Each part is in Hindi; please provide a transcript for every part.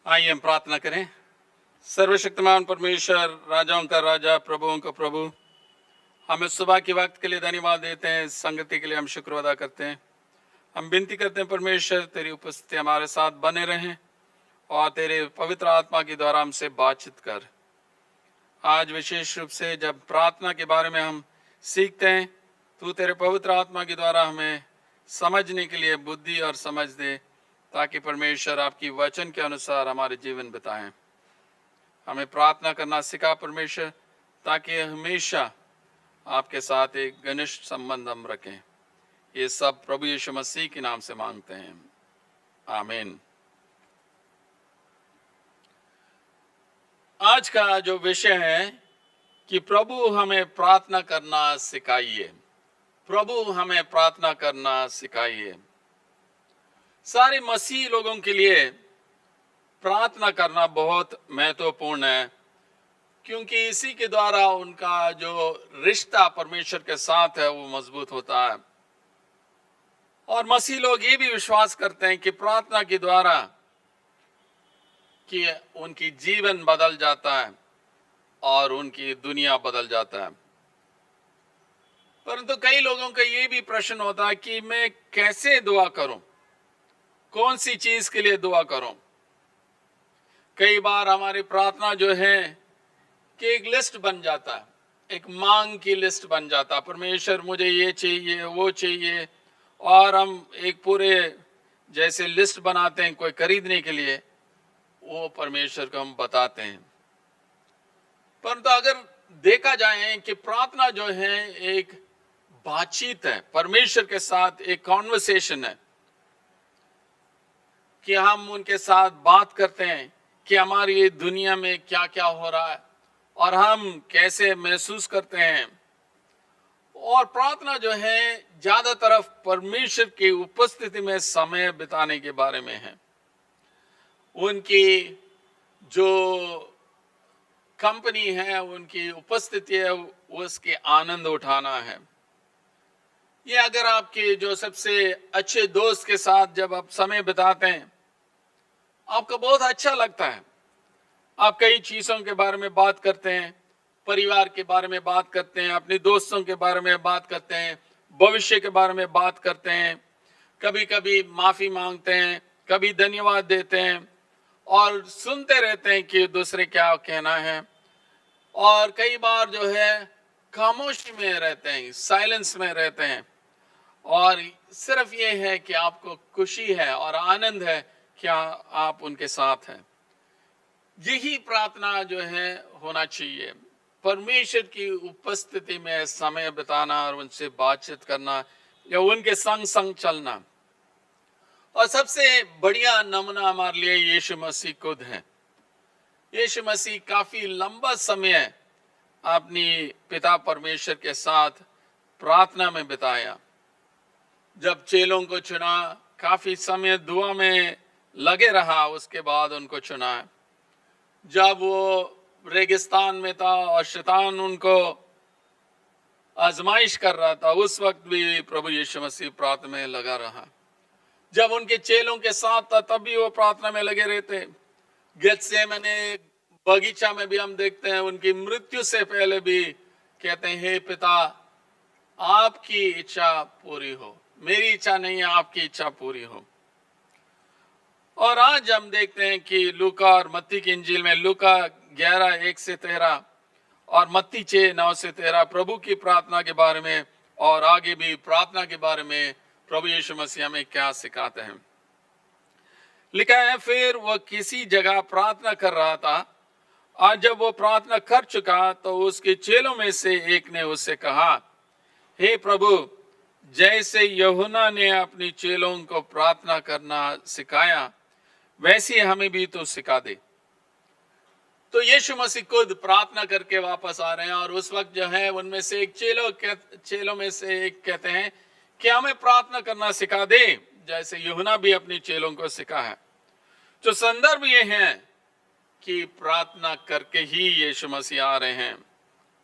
आइए हम प्रार्थना करें। सर्वशक्तिमान परमेश्वर, राजाओं का राजा, प्रभुओं का प्रभु, हमें सुबह के वक्त के लिए धन्यवाद देते हैं। संगति के लिए हम शुक्र अदा करते हैं। हम विनती करते हैं परमेश्वर, तेरी उपस्थिति हमारे साथ बने रहें और तेरे पवित्र आत्मा के द्वारा हमसे बातचीत कर। आज विशेष रूप से जब प्रार्थना के बारे में हम सीखते हैं, तू तेरे पवित्र आत्मा के द्वारा हमें समझने के लिए बुद्धि और समझ दे, ताकि परमेश्वर आपकी वचन के अनुसार हमारे जीवन बिताएं। हमें प्रार्थना करना सिखा परमेश्वर, ताकि हमेशा आपके साथ एक घनिष्ठ संबंध हम रखें। ये सब प्रभु यीशु मसीह के नाम से मांगते हैं, आमीन। आज का जो विषय है कि प्रभु हमें प्रार्थना करना सिखाइए। प्रभु हमें प्रार्थना करना सिखाइए। सारे मसीही लोगों के लिए प्रार्थना करना बहुत महत्वपूर्ण है, क्योंकि इसी के द्वारा उनका जो रिश्ता परमेश्वर के साथ है वो मजबूत होता है। और मसीही लोग ये भी विश्वास करते हैं कि प्रार्थना के द्वारा कि उनकी जीवन बदल जाता है और उनकी दुनिया बदल जाता है। परंतु कई लोगों का ये भी प्रश्न होता है कि मैं कैसे दुआ करूं, कौन सी चीज के लिए दुआ करूं। कई बार हमारी प्रार्थना जो है कि एक लिस्ट बन जाता है, एक मांग की लिस्ट बन जाता है। परमेश्वर मुझे ये चाहिए, वो चाहिए, और हम एक पूरे जैसे लिस्ट बनाते हैं कोई खरीदने के लिए, वो परमेश्वर को हम बताते हैं। परंतु अगर देखा जाए कि प्रार्थना जो है एक बातचीत है परमेश्वर के साथ, एक कॉन्वर्सेशन है कि हम उनके साथ बात करते हैं कि हमारी दुनिया में क्या क्या हो रहा है और हम कैसे महसूस करते हैं। और प्रार्थना जो है ज्यादा तरफ परमेश्वर की उपस्थिति में समय बिताने के बारे में है, उनकी जो कंपनी है, उनकी उपस्थिति है, उसके आनंद उठाना है। ये अगर आपके जो सबसे अच्छे दोस्त के साथ जब आप समय बिताते हैं, आपको बहुत अच्छा लगता है। आप कई चीजों के बारे में बात करते हैं, परिवार के बारे में बात करते हैं, अपने दोस्तों के बारे में बात करते हैं, भविष्य के बारे में बात करते हैं, कभी कभी माफी मांगते हैं, कभी धन्यवाद देते हैं और सुनते रहते हैं कि दूसरे क्या कहना है। और कई बार जो है खामोशी में रहते हैं, साइलेंस में रहते हैं, और सिर्फ ये है कि आपको खुशी है और आनंद है कि आप उनके साथ हैं। यही प्रार्थना जो है होना चाहिए, परमेश्वर की उपस्थिति में समय बिताना और उनसे बातचीत करना या उनके संग संग चलना। और सबसे बढ़िया नमूना हमारे लिए यीशु मसीह खुद है। यीशु मसीह काफी लंबा समय अपनी पिता परमेश्वर के साथ प्रार्थना में बिताया। जब चेलों को चुना, काफी समय दुआ में लगे रहा, उसके बाद उनको चुना। जब वो रेगिस्तान में था और शैतान उनको आजमाइश कर रहा था, उस वक्त भी प्रभु यीशु मसीह प्रार्थना में लगा रहा। जब उनके चेलों के साथ था तब भी वो प्रार्थना में लगे रहते। गेत्सेमने बगीचा में भी हम देखते हैं, उनकी मृत्यु से पहले भी कहते हैं, हे पिता आपकी इच्छा पूरी हो, मेरी इच्छा नहीं है, आपकी इच्छा पूरी हो। और आज हम देखते हैं कि लूका और मत्ती की इंजील में, लूका 11:1-13 और मत्ती 6:9-13 प्रभु की प्रार्थना के बारे में और आगे भी प्रार्थना के बारे में प्रभु यीशु मसीह हमें क्या सिखाते हैं। लिखा है, फिर वह किसी जगह प्रार्थना कर रहा था। आज जब वो प्रार्थना कर चुका तो उसके चेलों में से एक ने उससे कहा, हे प्रभु, जैसे यूहन्ना ने अपने चेलों को प्रार्थना करना सिखाया, वैसे हमें भी तो सिखा दे। तो यीशु मसीह खुद प्रार्थना करके वापस आ रहे हैं, और उस वक्त जो है उनमें से एक चेलों में से एक कहते हैं कि हमें प्रार्थना करना सिखा दे, जैसे यूहन्ना भी अपने चेलों को सिखा है। तो संदर्भ ये है कि प्रार्थना करके ही यीशु मसीह आ रहे हैं,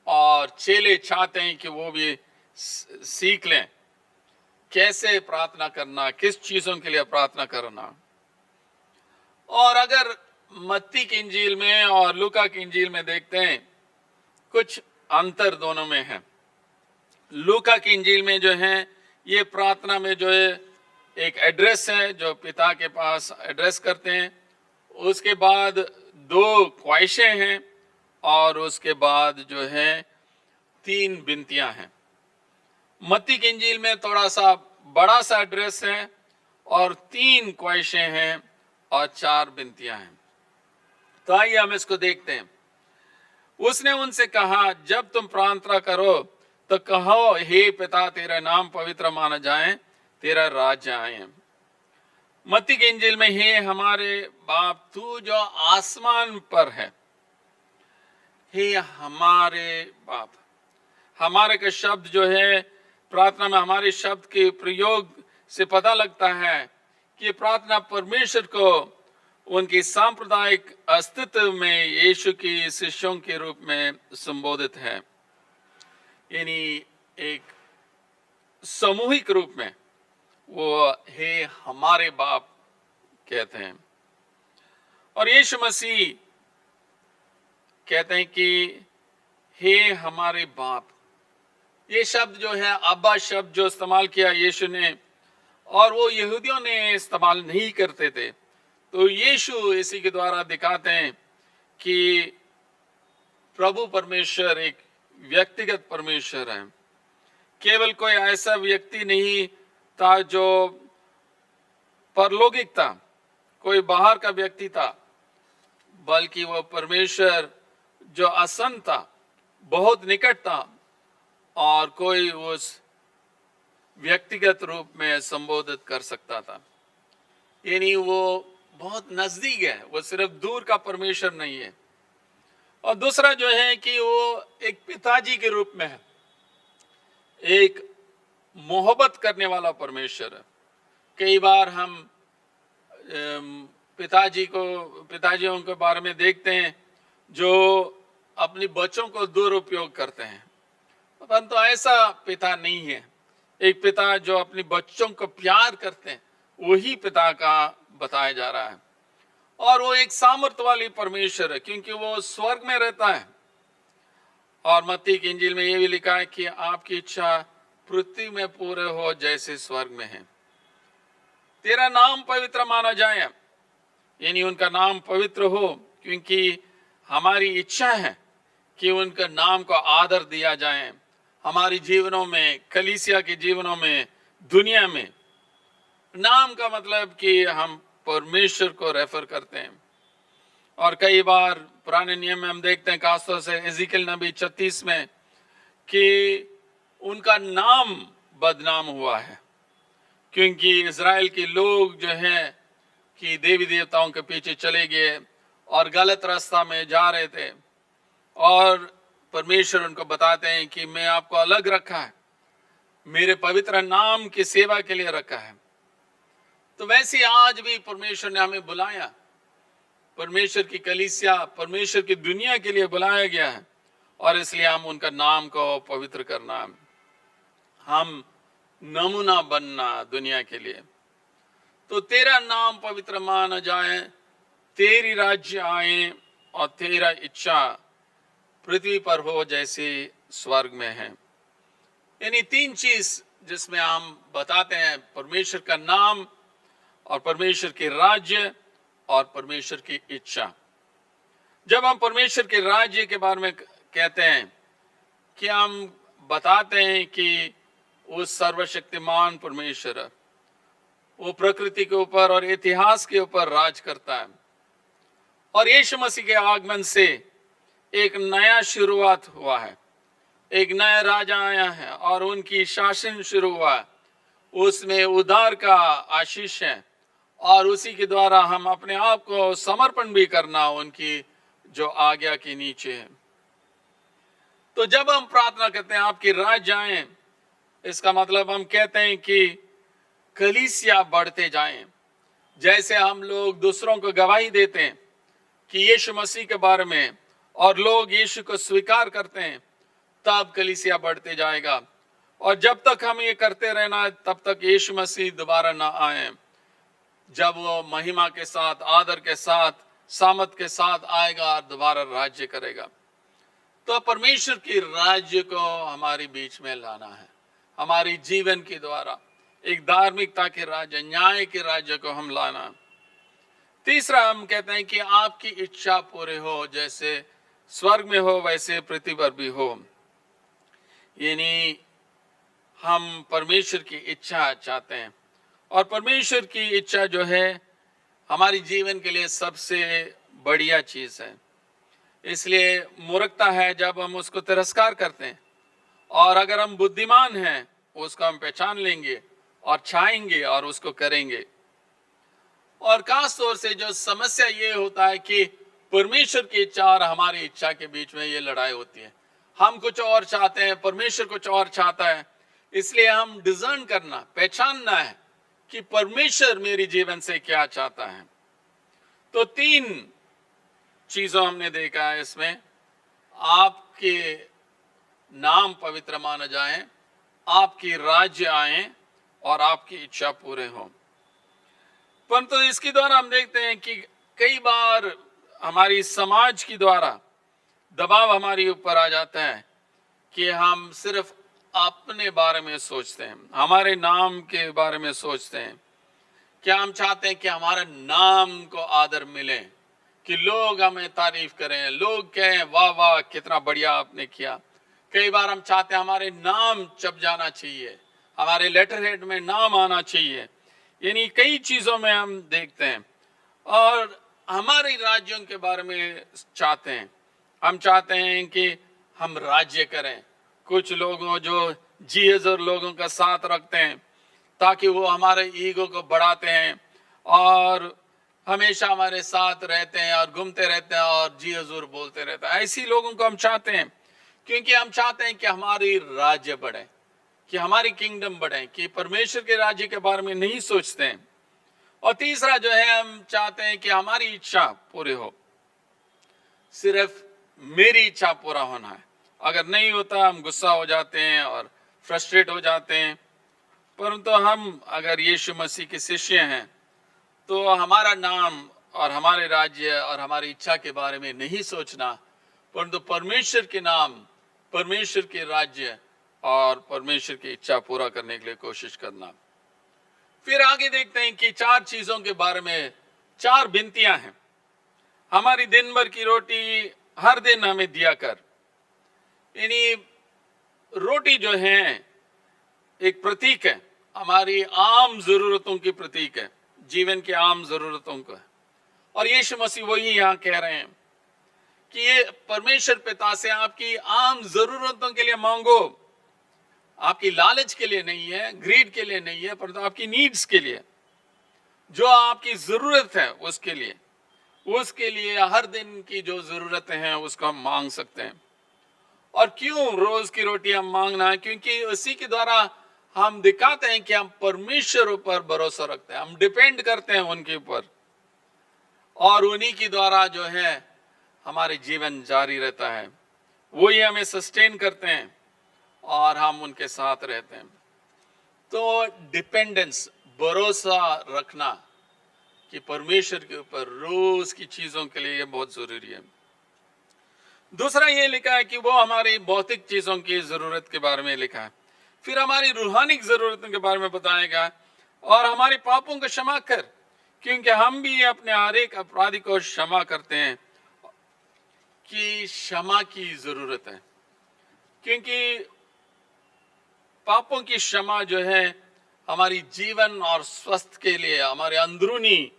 और चेले चाहते हैं कि वो भी सीख लें कैसे प्रार्थना करना, किस चीजों के लिए प्रार्थना करना। और अगर मत्ती की इंजील में और लूका की इंजील में देखते हैं कुछ अंतर दोनों में है। लूका की इंजील में जो है ये प्रार्थना में जो है एक एड्रेस है जो पिता के पास एड्रेस करते हैं, उसके बाद दो ख्वाहिशें हैं और उसके बाद जो है 3 विनतियां हैं। मत्ती की इंजील में थोड़ा सा बड़ा सा एड्रेस है और 3 ख्वाहिशें हैं और 4 विनतियां हैं। तो आइए हम इसको देखते हैं। उसने उनसे कहा, जब तुम प्रार्थना करो तो कहो, हे पिता, तेरा नाम पवित्र माना जाए, तेरा राज्य आए। मत्ती की इंजील में, हे हमारे बाप तू जो आसमान पर है। हे हमारे बाप, हमारे का शब्द जो है प्रार्थना में, हमारे शब्द के प्रयोग से पता लगता है कि प्रार्थना परमेश्वर को उनकी सांप्रदायिक अस्तित्व में यीशु की शिष्यों के रूप में संबोधित है, यानी एक सामूहिक रूप में वो हे हमारे बाप कहते हैं। और यीशु मसीह कहते हैं कि हे हमारे बाप। ये शब्द जो है अब्बा शब्द जो इस्तेमाल किया यीशु ने, और वो यहूदियों ने इस्तेमाल नहीं करते थे, तो यीशु इसी के द्वारा दिखाते हैं कि प्रभु परमेश्वर एक व्यक्तिगत परमेश्वर है। केवल कोई ऐसा व्यक्ति नहीं था जो परलौकिक था, कोई बाहर का व्यक्ति था, बल्कि वह परमेश्वर जो आसन था, बहुत निकट था, और कोई उस व्यक्तिगत रूप में संबोधित कर सकता था, यानी वो बहुत नजदीक है, वो सिर्फ दूर का परमेश्वर नहीं है। और दूसरा जो है कि वो एक पिताजी के रूप में है, एक मोहब्बत करने वाला परमेश्वर है। कई बार हम पिताजियों के बारे में देखते हैं जो अपने बच्चों को दुरुपयोग करते हैं, परंतु ऐसा पिता नहीं है। एक पिता जो अपने बच्चों को प्यार करते हैं, वही पिता का बताया जा रहा है। और वो एक सामर्थ्य वाली परमेश्वर है, क्योंकि वो स्वर्ग में रहता है। और मत्ती की इंजील में ये भी लिखा है कि आपकी इच्छा पृथ्वी में पूरे हो जैसे स्वर्ग में है। तेरा नाम पवित्र माना जाए, यानी उनका नाम पवित्र हो, क्योंकि हमारी इच्छा है कि उनका नाम को आदर दिया जाए हमारी जीवनों में, कलीसिया के जीवनों में, दुनिया में। नाम का मतलब कि हम परमेश्वर को रेफर करते हैं। और कई बार पुराने नियम में हम देखते हैं, खासतौर से एजिकल नबी 36 में, कि उनका नाम बदनाम हुआ है, क्योंकि इज़राइल के लोग जो हैं कि देवी देवताओं के पीछे चले गए और गलत रास्ता में जा रहे थे, और परमेश्वर उनको बताते हैं कि मैं आपको अलग रखा है, मेरे पवित्र नाम की सेवा के लिए रखा है। तो वैसे आज भी परमेश्वर ने हमें बुलाया, परमेश्वर की कलीसिया, परमेश्वर की दुनिया के लिए बुलाया गया है, और इसलिए हम उनका नाम को पवित्र करना, हम नमूना बनना दुनिया के लिए। तो तेरा नाम पवित्र माना जाए, तेरी राज्य आए, और तेरा इच्छा पृथ्वी पर हो जैसे स्वर्ग में है। यानी 3 चीज जिसमें हम बताते हैं, परमेश्वर का नाम और परमेश्वर के राज्य और परमेश्वर की इच्छा। जब हम परमेश्वर के राज्य के बारे में कहते हैं कि हम बताते हैं कि वो सर्वशक्तिमान परमेश्वर है, वो प्रकृति के ऊपर और इतिहास के ऊपर राज करता है। और यीशु मसीह के आगमन से एक नया शुरुआत हुआ है, एक नया राजा आया है और उनकी शासन शुरू हुआ है। उसमें उद्धार का आशीष है, और उसी के द्वारा हम अपने आप को समर्पण भी करना उनकी जो आज्ञा के नीचे है। तो जब हम प्रार्थना करते हैं आपकी राज्य आए, इसका मतलब हम कहते हैं कि कलीसिया बढ़ते जाएं। जैसे हम लोग दूसरों को गवाही देते हैं कि यीशु मसीह के बारे में, और लोग यीशु को स्वीकार करते हैं, तब कलीसिया बढ़ते जाएगा। और जब तक हम ये करते रहना, तब तक यीशु मसीह दोबारा ना आए, जब वो महिमा के साथ, आदर के साथ सामत के साथ आएगा और दोबारा राज्य करेगा। तो परमेश्वर के राज्य को हमारे बीच में लाना है, हमारी जीवन के द्वारा एक धार्मिकता के राज्य, न्याय के राज्य को हम लाना। तीसरा हम कहते हैं कि आपकी इच्छा पूरे हो, जैसे स्वर्ग में हो वैसे पृथ्वी पर भी हो। यानी हम परमेश्वर की इच्छा चाहते हैं, और परमेश्वर की इच्छा जो है हमारी जीवन के लिए सबसे बढ़िया चीज है। इसलिए मूर्खता है जब हम उसको तिरस्कार करते हैं, और अगर हम बुद्धिमान हैं उसको हम पहचान लेंगे और चाहेंगे और उसको करेंगे। और खास तौर से जो समस्या ये होता है कि परमेश्वर की इच्छा और हमारी इच्छा के बीच में ये लड़ाई होती है। हम कुछ और चाहते हैं, परमेश्वर कुछ और चाहता है। इसलिए हम डिजर्न करना, पहचानना है कि परमेश्वर मेरे जीवन से क्या चाहता है। तो 3 चीजों हमने देखा है इसमें। आपके नाम पवित्र माना जाए, आपकी राज्य आए और आपकी इच्छा पूरे हो। परंतु इसके द्वारा हम देखते हैं कि कई बार हमारी समाज के द्वारा दबाव हमारे ऊपर आ जाता है कि हम सिर्फ अपने बारे में सोचते हैं, हमारे नाम के बारे में सोचते हैं। क्या हम चाहते हैं कि हमारे नाम को आदर मिले, कि लोग हमें तारीफ करें, लोग कहें वाह वाह कितना बढ़िया आपने किया। कई बार हम चाहते हैं हमारे नाम छप जाना चाहिए, हमारे लेटर हेड में नाम आना चाहिए। यानी कई चीजों में हम देखते हैं, और हमारे राज्यों के बारे में चाहते हैं। हम चाहते हैं कि हम राज्य करें। कुछ लोगों जो जी-हज़र लोगों का साथ रखते हैं ताकि वो हमारे ईगो को बढ़ाते हैं और हमेशा हमारे साथ रहते हैं और घूमते रहते हैं और जी हजूर बोलते रहते हैं। ऐसी लोगों को हम चाहते हैं, क्योंकि हम चाहते हैं कि हमारी राज्य बढ़े, कि हमारी किंगडम बढ़े, कि परमेश्वर के राज्य के बारे में नहीं सोचते हैं। और तीसरा जो है, हम चाहते हैं कि हमारी इच्छा पूरी हो, सिर्फ मेरी इच्छा पूरा होना है। अगर नहीं होता हम गुस्सा हो जाते हैं और फ्रस्ट्रेट हो जाते हैं। परंतु हम अगर यीशु मसीह के शिष्य हैं तो हमारा नाम और हमारे राज्य और हमारी इच्छा के बारे में नहीं सोचना, परंतु परमेश्वर के नाम, परमेश्वर के राज्य और परमेश्वर की इच्छा पूरा करने के लिए कोशिश करना। फिर आगे देखते हैं कि 4 चीजों के बारे में 4 विनतियां हैं। हमारी दिन भर की रोटी हर दिन हमें दिया कर। यानी रोटी जो है एक प्रतीक है, हमारी आम जरूरतों की प्रतीक है, जीवन की आम जरूरतों का। और यीशु मसीह वही यहाँ कह रहे हैं कि ये परमेश्वर पिता से आपकी आम जरूरतों के लिए मांगो, आपकी लालच के लिए नहीं है, ग्रीड के लिए नहीं है, परंतु आपकी नीड्स के लिए, जो आपकी जरूरत है उसके लिए हर दिन की जो जरूरतें हैं उसको हम मांग सकते हैं। और क्यों रोज की रोटी हम मांगना है? क्योंकि उसी के द्वारा हम दिखाते हैं कि हम परमेश्वर ऊपर भरोसा रखते हैं, हम डिपेंड करते हैं उनके ऊपर, और उन्हीं के द्वारा जो है हमारे जीवन जारी रहता है। वो ही हमें सस्टेन करते हैं और हम उनके साथ रहते हैं। तो डिपेंडेंस, भरोसा रखना कि परमेश्वर के ऊपर रोज की चीजों के लिए ये बहुत जरूरी है। दूसरा ये लिखा है कि वो हमारी भौतिक चीजों की जरूरत के बारे में लिखा है। फिर हमारी रूहानी जरूरतों के बारे में बताएगा, और हमारे पापों को क्षमा कर, क्योंकि हम भी अपने हर एक अपराधी को क्षमा करते हैं, कि क्षमा की जरूरत है। क्योंकि पापों की क्षमा जो है हमारी जीवन और स्वस्थ के लिए, हमारे अंदरूनी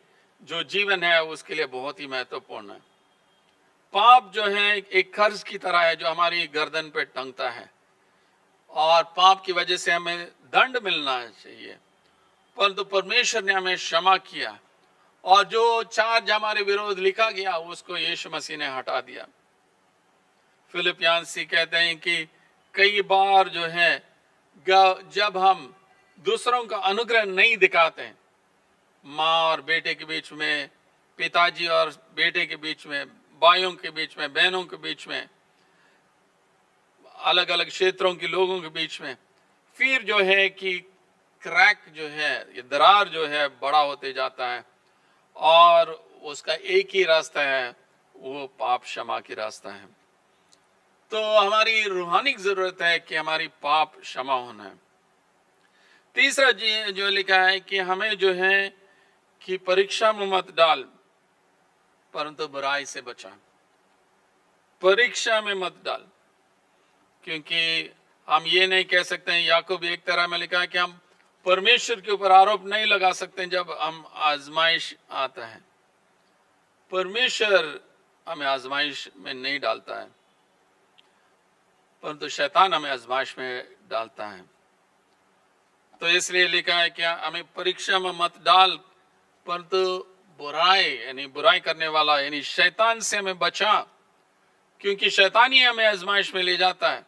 जो जीवन है उसके लिए बहुत ही महत्वपूर्ण है। पाप जो है एक कर्ज की तरह है जो हमारी गर्दन पे टंगता है, और पाप की वजह से हमें दंड मिलना चाहिए, परंतु परमेश्वर ने हमें क्षमा किया, और जो चार्ज हमारे विरोध लिखा गया उसको यीशु मसीह ने हटा दिया। फिलिपियांसी कहते हैं कि कई बार जो है जब हम दूसरों का अनुग्रह नहीं दिखाते हैं, माँ और बेटे के बीच में, पिताजी और बेटे के बीच में, भाइयों के बीच में, बहनों के बीच में, अलग अलग क्षेत्रों के लोगों के बीच में, फिर जो है कि क्रैक जो है, ये दरार जो है बड़ा होते जाता है, और उसका एक ही रास्ता है, वो पाप क्षमा की रास्ता है। तो हमारी रूहानी जरूरत है कि हमारी पाप क्षमा होना है। तीसरा जी जो लिखा है कि हमें जो है कि परीक्षा में मत डाल परंतु बुराई से बचा। परीक्षा में मत डाल, क्योंकि हम ये नहीं कह सकते हैं, याकूब एक तरह में लिखा है कि हम परमेश्वर के ऊपर आरोप नहीं लगा सकते जब हम आजमाइश आता है। परमेश्वर हमें आजमाइश में नहीं डालता है, परंतु शैतान हमें आजमाइश में डालता है। तो इसलिए लिखा है कि हमें परीक्षा में मत डाल परंतु बुराई यानी बुराई करने वाला यानी शैतान से हमें बचा, क्योंकि शैतान ही हमें आजमाइश में ले जाता है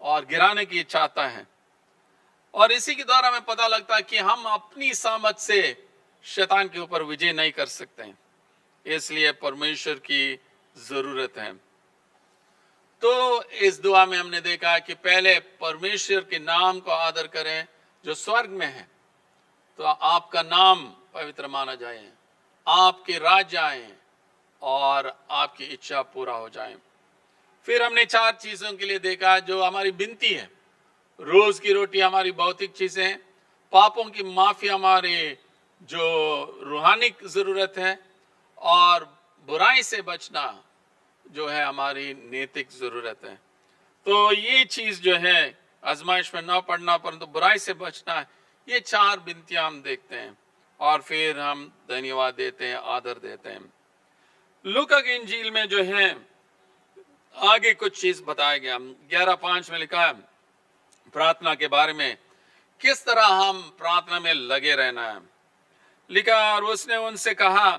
और गिराने की चाहता है। और इसी के द्वारा हमें पता लगता है कि हम अपनी सामर्थ से शैतान के ऊपर विजय नहीं कर सकते हैं, इसलिए परमेश्वर की जरूरत है। तो इस दुआ में हमने देखा कि पहले परमेश्वर के नाम को आदर करें जो स्वर्ग में है, तो आपका नाम पवित्र माना जाए, आपके राज्य आए और आपकी इच्छा पूरा हो जाए। फिर हमने 4 चीजों के लिए देखा जो हमारी विनती है। रोज की रोटी हमारी भौतिक चीजें, पापों की माफी हमारी जो रूहानी जरूरत है, और बुराई से बचना जो है हमारी नैतिक जरूरत है। तो ये चीज जो है आजमाइश में न पड़ना परंतु बुराई से बचना, ये 4 विनतियां हम देखते हैं और फिर हम धन्यवाद देते हैं, आदर देते हैं। लूका की इंजील में जो है आगे कुछ चीज बताया गया। 11:5 में लिखा है प्रार्थना के बारे में, किस तरह हम प्रार्थना में लगे रहना है। लिखा, और उसने उनसे कहा,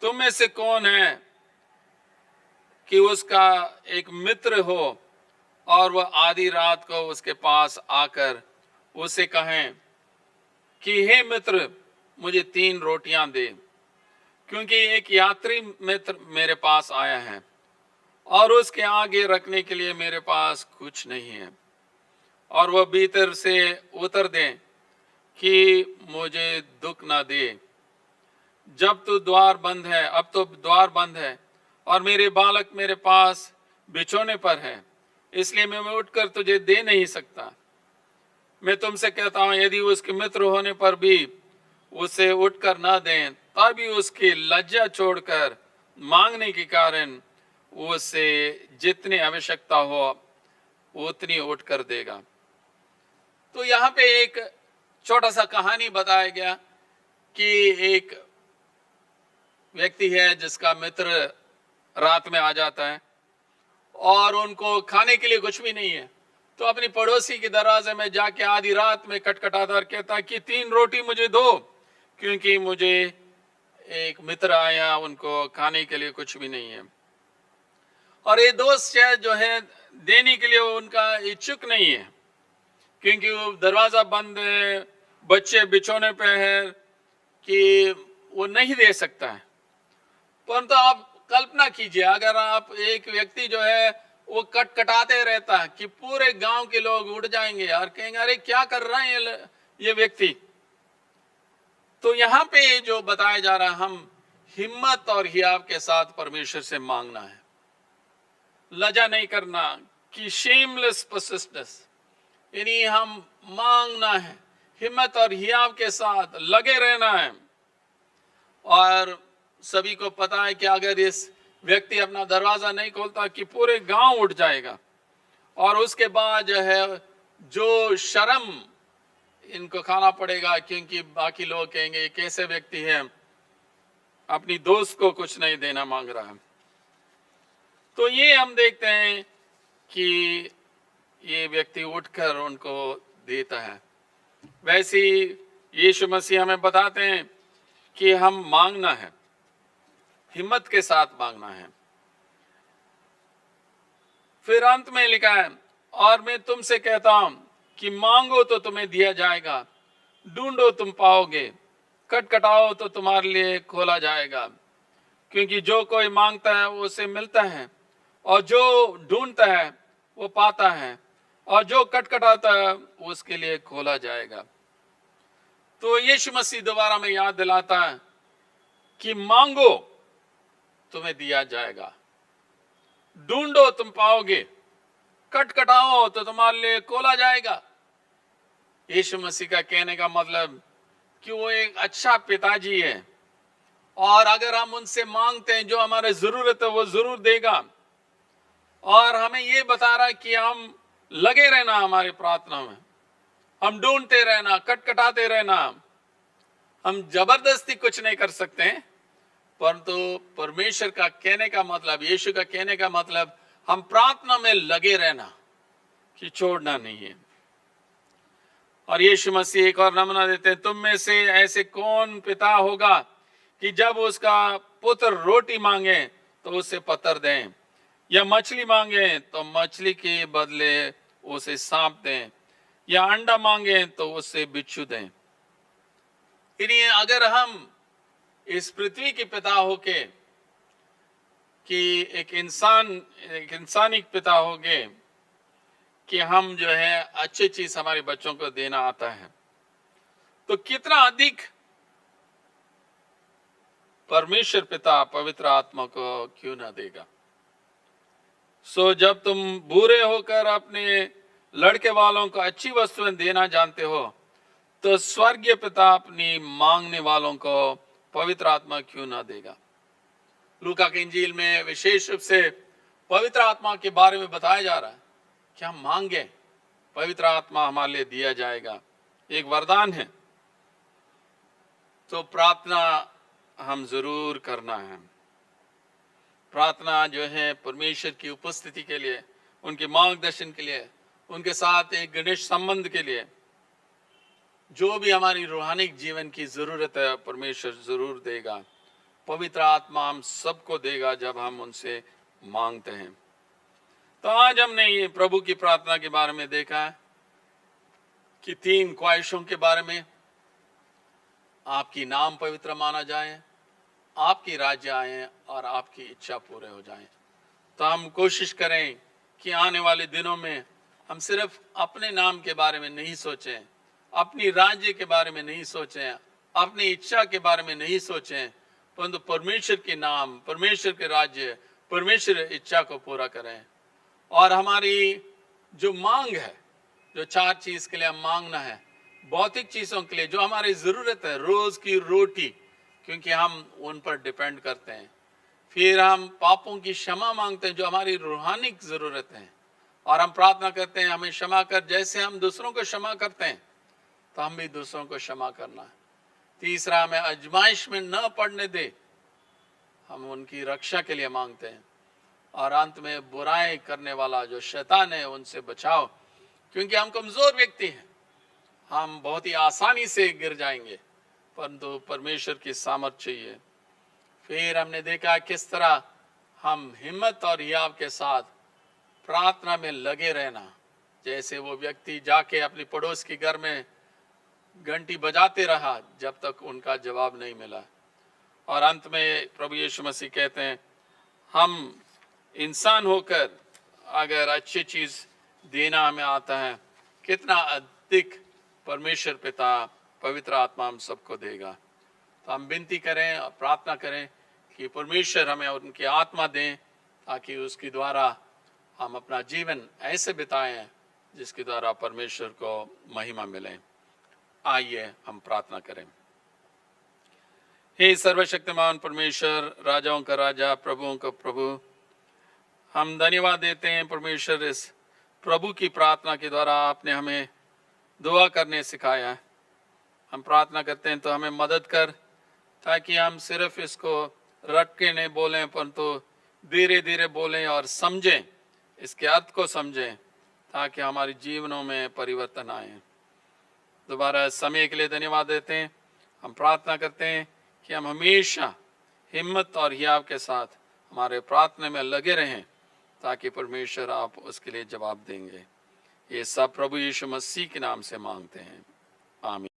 तुम में से कौन है कि उसका एक मित्र हो और वह आधी रात को उसके पास आकर उसे कहें कि हे मित्र, मुझे 3 रोटियां दे, क्योंकि एक यात्री मित्र मेरे पास आया है और उसके आगे रखने के लिए मेरे पास कुछ नहीं है। और वह भीतर से उतर दे कि मुझे दुख ना दे। जब तो द्वार बंद है, अब तो द्वार बंद है और मेरे बालक मेरे पास बिछोने पर है, इसलिए मैं उठकर तुझे दे नहीं सकता। मैं तुमसे कहता हूं, यदि उसके मित्र होने पर भी उसे उठकर ना दें, तभी उसकी लज्जा छोड़कर मांगने के कारण उसे जितनी आवश्यकता हो उतनी उठकर देगा। तो यहाँ पे एक छोटा सा कहानी बताया गया कि एक व्यक्ति है जिसका मित्र रात में आ जाता है और उनको खाने के लिए कुछ भी नहीं है, तो अपनी पड़ोसी के दरवाजे में जाके आधी रात में खटखटाता और कहता कि 3 रोटी मुझे दो, क्योंकि मुझे एक मित्र आया, उनको खाने के लिए कुछ भी नहीं है। और ये दोस्त शायद जो है देने के लिए उनका इच्छुक नहीं है, क्योंकि वो दरवाजा बंद है, बच्चे बिछोने पे है कि वो नहीं दे सकता है। परंतु आप कल्पना कीजिए, अगर आप एक व्यक्ति जो है वो कटकटाते रहता है कि पूरे गांव के लोग उठ जाएंगे और कहेंगे अरे क्या कर रहा है ये व्यक्ति। तो यहाँ पे जो बताया जा रहा है, हम हिम्मत और हियाव के साथ परमेश्वर से मांगना है, लजा नहीं करना, कि शेमलेस परसिस्टेंस, यानी हम मांगना है, हिम्मत और हियाव के साथ लगे रहना है। और सभी को पता है कि अगर इस व्यक्ति अपना दरवाजा नहीं खोलता कि पूरे गांव उठ जाएगा, और उसके बाद जो है जो शर्म इनको खाना पड़ेगा, क्योंकि बाकी लोग कहेंगे ये कैसे व्यक्ति है, अपनी दोस्त को कुछ नहीं देना मांग रहा है। तो ये हम देखते हैं कि ये व्यक्ति उठकर उनको देता है। वैसे यीशु मसीह हमें बताते हैं कि हम मांगना है, हिम्मत के साथ मांगना है। फिर अंत में लिखा है, और मैं तुमसे कहता हूं कि मांगो तो तुम्हें दिया जाएगा, ढूंढो तुम पाओगे, खटखटाओ तो तुम्हारे लिए खोला जाएगा। क्योंकि जो कोई मांगता है उसे मिलता है, और जो ढूंढता है वो पाता है, और जो खटखटाता है उसके लिए खोला जाएगा। तो यीशु मसीह दोबारा में याद दिलाता है कि मांगो तुम्हें दिया जाएगा, ढूंढो तुम पाओगे, खटखटाओ तो तुम्हारे लिए खोला जाएगा। यीशु मसीह का कहने का मतलब कि वो एक अच्छा पिताजी है, और अगर हम उनसे मांगते हैं जो हमारे जरूरत है वो जरूर देगा। और हमें ये बता रहा है कि हम लगे रहना हमारी प्रार्थना में, हम ढूंढते रहना, खटखटाते रहना। हम जबरदस्ती कुछ नहीं कर सकते, परंतु परमेश्वर का कहने का मतलब, यीशु का कहने का मतलब, हम प्रार्थना में लगे रहना, कि छोड़ना नहीं है। और यीशु मसीह एक और नमूना देते हैं, तुम में से ऐसे कौन पिता होगा कि जब उसका पुत्र रोटी मांगे तो उसे पत्थर दें, या मछली मांगे तो मछली के बदले उसे सांप दें, या अंडा मांगे तो उसे बिच्छू दें। इन्हें अगर हम इस पृथ्वी के पिता होके, कि एक इंसानी पिता होगे, कि हम जो है अच्छी चीज हमारे बच्चों को देना आता है, तो कितना अधिक परमेश्वर पिता पवित्र आत्मा को क्यों ना देगा। सो जब तुम बुरे होकर अपने लड़के वालों को अच्छी वस्तुएं देना जानते हो, तो स्वर्गीय पिता अपनी मांगने वालों को पवित्र आत्मा क्यों ना देगा। लूका की इंजील में विशेष रूप से पवित्र आत्मा के बारे में बताया जा रहा है कि हम मांगे, पवित्र आत्मा हमारे लिए दिया जाएगा, एक वरदान है। तो प्रार्थना हम जरूर करना है। प्रार्थना जो है परमेश्वर की उपस्थिति के लिए, उनके मार्गदर्शन के लिए, उनके साथ एक घनिष्ठ संबंध के लिए। जो भी हमारी रूहानी जीवन की जरूरत है परमेश्वर जरूर देगा। पवित्र आत्मा हम सबको देगा जब हम उनसे मांगते हैं। तो आज हमने ये प्रभु की प्रार्थना के बारे में देखा है कि 3 ख्वाहिशों के बारे में, आपकी नाम पवित्र माना जाए, आपकी राज्य आए और आपकी इच्छा पूरे हो जाए। तो हम कोशिश करें कि आने वाले दिनों में हम सिर्फ अपने नाम के बारे में नहीं सोचें, अपनी राज्य के बारे में नहीं सोचें, अपनी इच्छा के बारे में नहीं सोचें, परंतु परमेश्वर के नाम, परमेश्वर के राज्य, परमेश्वर इच्छा को पूरा करें। और हमारी जो मांग है, जो 4 चीज के लिए हम मांगना है, भौतिक चीजों के लिए जो हमारी जरूरत है, रोज की रोटी, क्योंकि हम उन पर डिपेंड करते हैं। फिर हम पापों की क्षमा मांगते हैं जो हमारी रूहानी जरूरत है, और हम प्रार्थना करते हैं हमें क्षमा कर, जैसे हम दूसरों को क्षमा करते हैं तो हम भी दूसरों को क्षमा करना है। तीसरा, हमें आजमाइश में न पड़ने दे, हम उनकी रक्षा के लिए मांगते हैं। और अंत में बुराई करने वाला जो शैतान है उनसे बचाओ, क्योंकि हम कमजोर व्यक्ति हैं, हम बहुत ही आसानी से गिर जाएंगे, परंतु परमेश्वर की सामर्थ्य चाहिए। फिर हमने देखा किस तरह हम हिम्मत और हियाव के साथ प्रार्थना में लगे रहना, जैसे वो व्यक्ति जाके अपने पड़ोस के घर में घंटी बजाते रहा जब तक उनका जवाब नहीं मिला। और अंत में प्रभु यीशु मसीह कहते हैं, हम इंसान होकर अगर अच्छी चीज देना हमें आता है, कितना अधिक परमेश्वर पिता पवित्र आत्मा हम सबको देगा। तो हम विनती करें और प्रार्थना करें कि परमेश्वर हमें उनकी आत्मा दें, ताकि उसके द्वारा हम अपना जीवन ऐसे बिताएं जिसके द्वारा परमेश्वर को महिमा मिले। आइए हम प्रार्थना करें। हे सर्वशक्तिमान परमेश्वर, राजाओं का राजा, प्रभुओं का प्रभु, हम धन्यवाद देते हैं परमेश्वर, इस प्रभु की प्रार्थना के द्वारा आपने हमें दुआ करने सिखाया है। हम प्रार्थना करते हैं तो हमें मदद कर, ताकि हम सिर्फ इसको रट के नहीं बोलें, परंतु धीरे धीरे बोलें और समझें, इसके अर्थ को समझें, ताकि हमारे जीवनों में परिवर्तन आए। दोबारा समय के लिए धन्यवाद देते हैं। हम प्रार्थना करते हैं कि हम हमेशा हिम्मत और हियाव के साथ हमारे प्रार्थना में लगे रहें, ताकि परमेश्वर आप उसके लिए जवाब देंगे। ये सब प्रभु यीशु मसीह के नाम से मांगते हैं, आमीन।